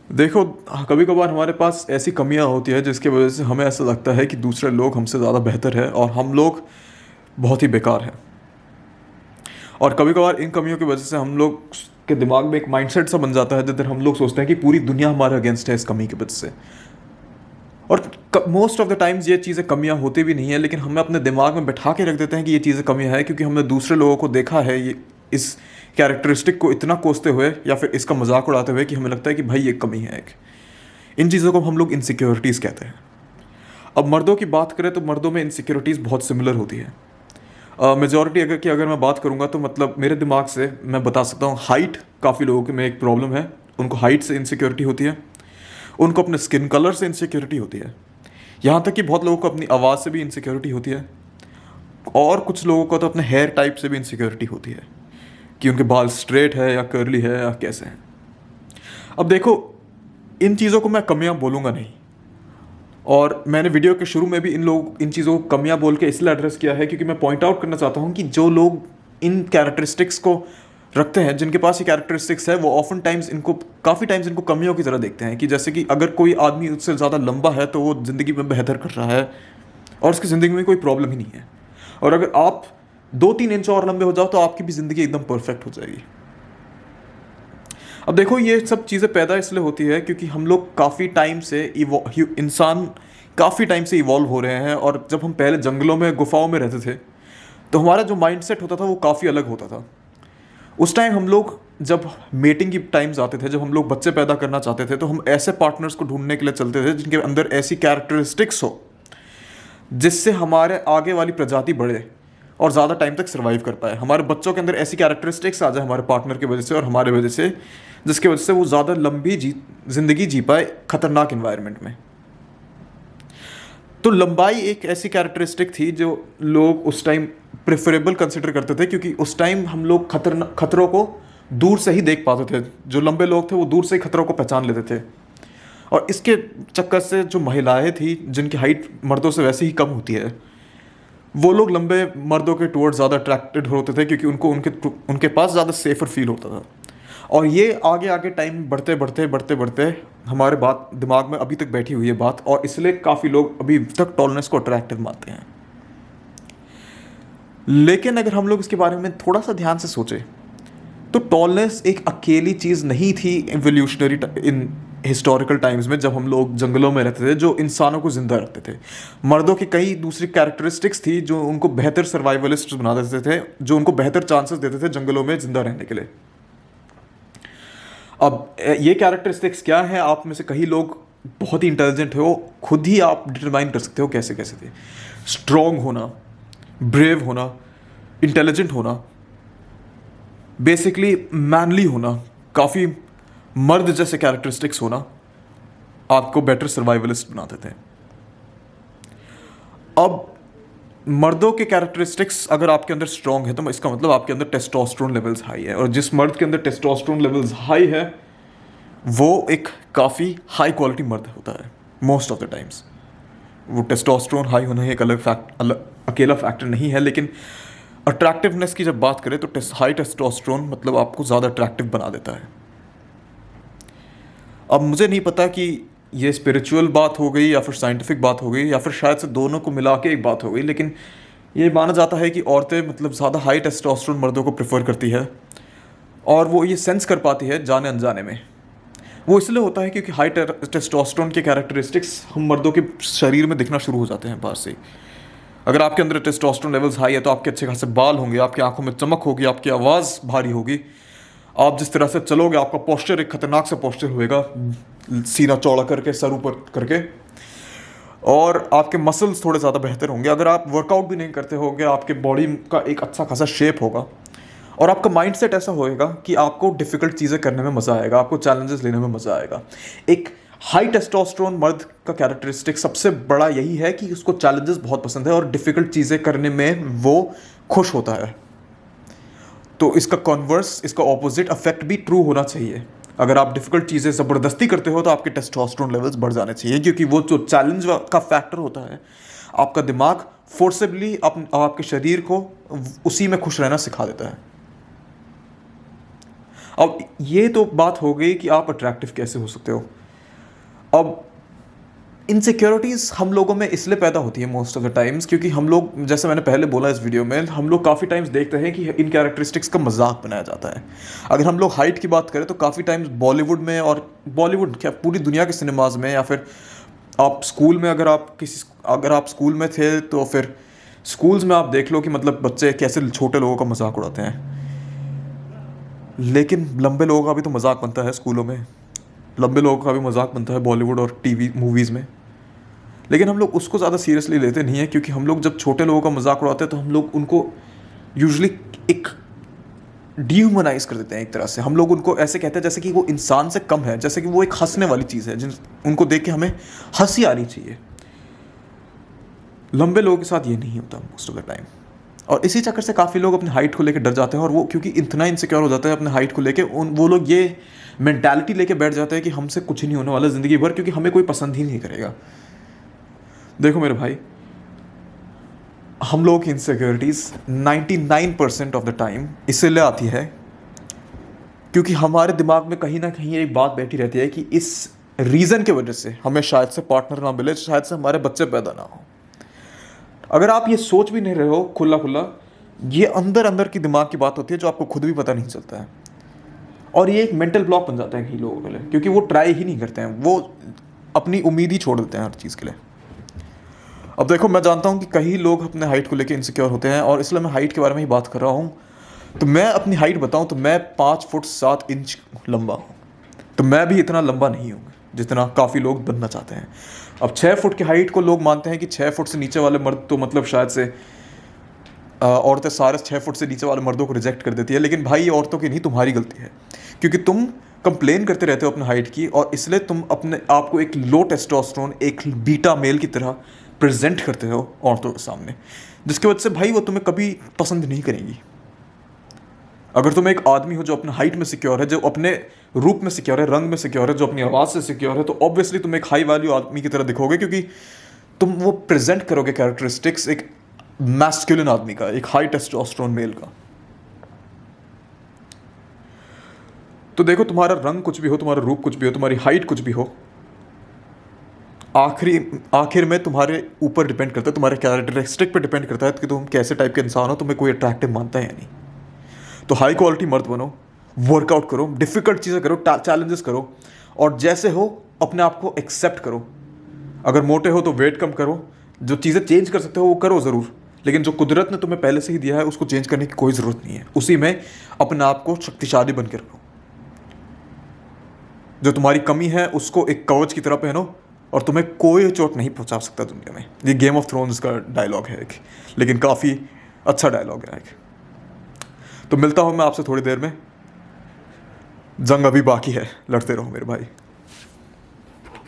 देखो, कभी कभार हमारे पास ऐसी कमियां होती है जिसकी वजह से हमें ऐसा लगता है कि दूसरे लोग हमसे ज़्यादा बेहतर है और हम लोग बहुत ही बेकार हैं। और कभी कभार इन कमियों की वजह से हम लोग के दिमाग में एक माइंडसेट सा बन जाता है जिधर हम लोग सोचते हैं कि पूरी दुनिया हमारे अगेंस्ट है इस कमी की वजह से। और मोस्ट ऑफ द टाइम्स ये चीज़ें कमियां होती भी नहीं है, लेकिन हमें अपने दिमाग में बैठा के रख देते हैं कि ये चीज़ें कमियां है क्योंकि हमने दूसरे लोगों को देखा है ये इस कैरेक्टरिस्टिक को इतना कोसते हुए या फिर इसका मजाक उड़ाते हुए कि हमें लगता है कि भाई ये कमी है एक। इन चीज़ों को हम लोग इनसिक्योरिटीज़ कहते हैं। अब मर्दों की बात करें तो मर्दों में इनसिक्योरिटीज़ बहुत सिमिलर होती है। मेजॉरिटी अगर मैं बात करूंगा तो मतलब मेरे दिमाग से मैं बता सकता हूँ, हाइट काफ़ी लोगों के में एक प्रॉब्लम है। उनको हाइट से इनसिक्योरिटी होती है, उनको अपने स्किन कलर से इनसिक्योरिटी होती है, यहाँ तक कि बहुत लोगों को अपनी आवाज़ से भी इनसिक्योरिटी होती है, और कुछ लोगों को तो अपने हेयर टाइप से भी इनसिक्योरिटी होती है कि उनके बाल स्ट्रेट है या कर्ली है या कैसे हैं। अब देखो, इन चीज़ों को मैं कमियां बोलूँगा नहीं, और मैंने वीडियो के शुरू में भी इन चीज़ों को कमियां बोल के इसलिए एड्रेस किया है क्योंकि मैं पॉइंट आउट करना चाहता हूं कि जो लोग इन कैरेक्टरिस्टिक्स को रखते हैं, जिनके पास ये कैरेक्टरिस्टिक्स है, वो ऑफन टाइम्स इनको काफ़ी टाइम्स इनको कमियों की तरह देखते हैं। कि जैसे कि अगर कोई आदमी उससे ज़्यादा लंबा है तो वो ज़िंदगी में बेहतर कर रहा है और उसकी ज़िंदगी में कोई प्रॉब्लम ही नहीं है, और अगर आप 2-3 इंच और लंबे हो जाओ तो आपकी भी ज़िंदगी एकदम परफेक्ट हो जाएगी। अब देखो, ये सब चीज़ें पैदा इसलिए होती है क्योंकि हम लोग काफ़ी टाइम से इंसान काफ़ी टाइम से इवॉल्व हो रहे हैं, और जब हम पहले जंगलों में गुफाओं में रहते थे तो हमारा जो माइंडसेट होता था वो काफ़ी अलग होता था। उस टाइम हम लोग जब मेटिंग की टाइम्स आते थे, जब हम लोग बच्चे पैदा करना चाहते थे, तो हम ऐसे पार्टनर्स को ढूंढने के लिए चलते थे जिनके अंदर ऐसी कैरेक्टरिस्टिक्स हो जिससे हमारे आगे वाली प्रजाति बढ़े और ज़्यादा टाइम तक सर्वाइव कर पाए। हमारे बच्चों के अंदर ऐसी कैरेक्टरिस्टिक्स आ जाए हमारे पार्टनर की वजह से और हमारे वजह से, जिसकी वजह से वो ज़्यादा लंबी ज़िंदगी जी पाए खतरनाक इन्वायरमेंट में। तो लंबाई एक ऐसी कैरेक्टरिस्टिक थी जो लोग उस टाइम प्रेफरेबल कंसिडर करते थे, क्योंकि उस टाइम हम लोग खतरों को दूर से ही देख पाते थे। जो लंबे लोग थे वो दूर से ही खतरों को पहचान लेते थे, और इसके चक्कर से जो महिलाएं थी जिनकी हाइट मर्दों से वैसे ही कम होती है, वो लोग लंबे मर्दों के टुवर्ड्स ज़्यादा अट्रैक्टेड होते थे क्योंकि उनको उनके उनके पास ज़्यादा सेफर फील होता था। और ये आगे आगे टाइम बढ़ते बढ़ते बढ़ते बढ़ते हमारे बात दिमाग में अभी तक बैठी हुई है बात, और इसलिए काफ़ी लोग अभी तक टॉलनेस को अट्रैक्टिव मानते हैं। लेकिन अगर हम लोग इसके बारे में थोड़ा सा ध्यान से सोचें तो टॉलनेस एक अकेली चीज़ नहीं थी इवोल्यूशनरी इन हिस्टोरिकल टाइम्स में, जब हम लोग जंगलों में रहते थे, जो इंसानों को जिंदा रखते थे। मर्दों की कई दूसरी कैरेक्टरिस्टिक्स थी जो उनको बेहतर सर्वाइवलिस्ट बना देते थे, जो उनको बेहतर चांसेस देते थे जंगलों में जिंदा रहने के लिए। अब ये कैरेक्टरिस्टिक्स क्या है, आप में से कई लोग बहुत ही इंटेलिजेंट हो, खुद ही आप डिटरमाइन कर सकते हो कैसे कैसे थे। स्ट्रॉन्ग होना, ब्रेव होना, इंटेलिजेंट होना, बेसिकली मैनली होना, काफ़ी मर्द जैसे कैरेक्टरिस्टिक्स होना आपको बेटर सर्वाइवलिस्ट बनाते थे। अब मर्दों के कैरेक्टरिस्टिक्स अगर आपके अंदर स्ट्रॉन्ग है तो इसका मतलब आपके अंदर टेस्टोस्टेरोन लेवल्स हाई है, और जिस मर्द के अंदर टेस्टोस्टेरोन लेवल्स हाई है वो एक काफ़ी हाई क्वालिटी मर्द होता है मोस्ट ऑफ द टाइम्स। वो टेस्टोस्टेरोन हाई होना ही एक अकेला फैक्टर नहीं है, लेकिन अट्रैक्टिवनेस की जब बात करें तो हाई टेस्टोस्टेरोन मतलब आपको ज़्यादा अट्रैक्टिव बना देता है। अब मुझे नहीं पता कि ये स्पिरिचुअल बात हो गई या फिर साइंटिफिक बात हो गई या फिर शायद से दोनों को मिला के एक बात हो गई, लेकिन ये माना जाता है कि औरतें मतलब ज़्यादा हाई टेस्टोस्टेरोन मर्दों को प्रेफर करती है, और वो ये सेंस कर पाती है जाने अनजाने में। वो इसलिए होता है क्योंकि हाई टेस्टोस्टेरोन के कैरेक्टरिस्टिक्स हम मर्दों के शरीर में दिखना शुरू हो जाते हैं बाहर से ही। अगर आपके अंदर टेस्टोस्टेरोन लेवल्स हाई है तो आपके अच्छे खासे बाल होंगे, आपकी आंखों में चमक होगी, आपकी आवाज़ भारी होगी, आप जिस तरह से चलोगे आपका पोस्चर एक खतरनाक सा पोस्चर होएगा, सीना चौड़ा करके, सर ऊपर करके, और आपके मसल्स थोड़े ज़्यादा बेहतर होंगे। अगर आप वर्कआउट भी नहीं करते होंगे आपके बॉडी का एक अच्छा खासा शेप होगा, और आपका माइंडसेट ऐसा होएगा कि आपको डिफ़िकल्ट चीज़ें करने में मज़ा आएगा, आपको चैलेंजेस लेने में मज़ा आएगा। एक हाई टेस्टोस्टेरोन मर्द का कैरेक्टरिस्टिक सबसे बड़ा यही है कि उसको चैलेंजेस बहुत पसंद है और डिफ़िकल्ट चीज़ें करने में वो खुश होता है। तो इसका कॉन्वर्स, इसका ऑपोजिट इफेक्ट भी ट्रू होना चाहिए। अगर आप डिफ़िकल्ट चीज़ें ज़बरदस्ती करते हो तो आपके टेस्टोस्टेरोन लेवल्स बढ़ जाने चाहिए, क्योंकि वो जो चैलेंज का फैक्टर होता है, आपका दिमाग फोर्सेबली आपके शरीर को उसी में खुश रहना सिखा देता है। अब ये तो बात हो गई कि आप अट्रैक्टिव कैसे हो सकते हो। अब इनसिक्योरिटीज़ हम लोगों में इसलिए पैदा होती है मोस्ट ऑफ द टाइम्स, क्योंकि हम लोग, जैसे मैंने पहले बोला इस वीडियो में, हम लोग काफ़ी टाइम्स देखते हैं कि इन कैरेक्टरिस्टिक्स का मजाक बनाया जाता है। अगर हम लोग हाइट की बात करें तो काफ़ी टाइम्स बॉलीवुड में, और बॉलीवुड क्या पूरी दुनिया के सिनेमाज में, या फिर आप स्कूल में, अगर आप स्कूल में थे तो फिर स्कूल्स में आप देख लो कि मतलब बच्चे कैसे छोटे लोगों का मजाक उड़ाते हैं। लेकिन लंबे लोगों का भी तो मजाक बनता है स्कूलों में, लंबे लोगों का भी मजाक बनता है बॉलीवुड और टीवी मूवीज़ में। लेकिन हम लोग उसको ज़्यादा सीरियसली लेते नहीं है, क्योंकि हम लोग जब छोटे लोगों का मजाक उड़ाते हैं तो हम लोग उनको यूजुअली एक डिह्यूमनाइज कर देते हैं। एक तरह से हम लोग उनको ऐसे कहते हैं जैसे कि वो इंसान से कम है, जैसे कि वो एक हंसने वाली चीज़ है, जिन उनको देख के हमें हंसी आनी चाहिए। लंबे लोगों के साथ ये नहीं होता मोस्ट ऑफ द टाइम, और इसी चक्कर से काफ़ी लोग अपनी हाइट को लेकर डर जाते हैं, और वो क्योंकि इतना इनसिक्योर हो जाते हैं अपने हाइट को लेकर, वो लोग ये मेंटालिटी लेके बैठ जाते हैं कि हमसे कुछ नहीं होने वाला ज़िंदगी भर, क्योंकि हमें कोई पसंद ही नहीं करेगा। देखो मेरे भाई, हम लोगों की इनसिक्योरिटीज़ 99% ऑफ द टाइम इसलिए आती है क्योंकि हमारे दिमाग में कहीं ना कहीं एक बात बैठी रहती है कि इस रीज़न की वजह से हमें शायद से पार्टनर ना मिले, शायद से हमारे बच्चे पैदा ना हो। अगर आप ये सोच भी नहीं रहे हो खुला खुला, ये अंदर अंदर की दिमाग की बात होती है जो आपको खुद भी पता नहीं चलता है, और ये एक मेंटल ब्लॉक बन जाता है कई लोगों के लिए, क्योंकि वो ट्राई ही नहीं करते हैं, वो अपनी उम्मीद ही छोड़ देते हैं हर चीज़ के लिए। अब देखो, मैं जानता हूँ कि कई लोग अपने हाइट को लेकर इनसिक्योर होते हैं, और इसलिए मैं हाइट के बारे में ही बात कर रहा हूँ। तो मैं अपनी हाइट बताऊँ तो मैं 5 फुट 7 इंच लंबा हूँ। तो मैं भी इतना लंबा नहीं हूँ जितना काफ़ी लोग बनना चाहते हैं। अब 6 फुट की हाइट को लोग मानते हैं कि 6 फुट से नीचे वाले मर्द तो मतलब शायद से औरतें सारे 6 फुट से नीचे वाले मर्दों को रिजेक्ट कर देती है। लेकिन भाई, ये औरतों की नहीं, तुम्हारी गलती है, क्योंकि तुम कंप्लेन करते रहते हो अपने हाइट की, और इसलिए तुम अपने आप को एक लो टेस्टोस्टेरोन, एक बीटा मेल की तरह प्रेजेंट करते हो औरतों के सामने, जिसकी वजह से भाई वो तुम्हें कभी पसंद नहीं करेंगी। अगर तुम एक आदमी हो जो अपने हाइट में सिक्योर है, जो अपने रूप में सिक्योर है, रंग में सिक्योर है, जो अपनी आवाज़ से सिक्योर है, तो ऑब्वियसली तुम एक हाई वैल्यू आदमी की तरह दिखोगे, क्योंकि तुम वो प्रेजेंट करोगे कैरेक्टरिस्टिक्स एक मैस्कुलिन आदमी का, एक हाई टेस्टोस्टेरोन मेल का। तो देखो, तुम्हारा रंग कुछ भी हो, तुम्हारा रूप कुछ भी हो, तुम्हारी हाइट कुछ भी हो, आखिर में तुम्हारे ऊपर डिपेंड करता है, तुम्हारे कैरेक्टरिस्टिक पे डिपेंड करता है कि तुम कैसे टाइप के इंसान हो, तुम्हें कोई अट्रैक्टिव मानता है या नहीं। तो हाई क्वालिटी मर्द बनो, वर्कआउट करो, डिफ़िकल्ट चीज़ें करो, चैलेंजेस करो, और जैसे हो अपने आप को एक्सेप्ट करो। अगर मोटे हो तो वेट कम करो, जो चीज़ें चेंज कर सकते हो वो करो ज़रूर, लेकिन जो कुदरत ने तुम्हें पहले से ही दिया है उसको चेंज करने की कोई ज़रूरत नहीं है। उसी में अपने आप को शक्तिशाली बन के रखो। जो तुम्हारी कमी है उसको एक कवच की तरह पहनो, और तुम्हें कोई चोट नहीं पहुंचा सकता दुनिया में। ये गेम ऑफ थ्रोन्स का डायलॉग है एक, लेकिन काफ़ी अच्छा डायलॉग है एक। तो मिलता हूँ मैं आपसे थोड़ी देर में, जंग अभी बाकी है, लड़ते रहो मेरे भाई।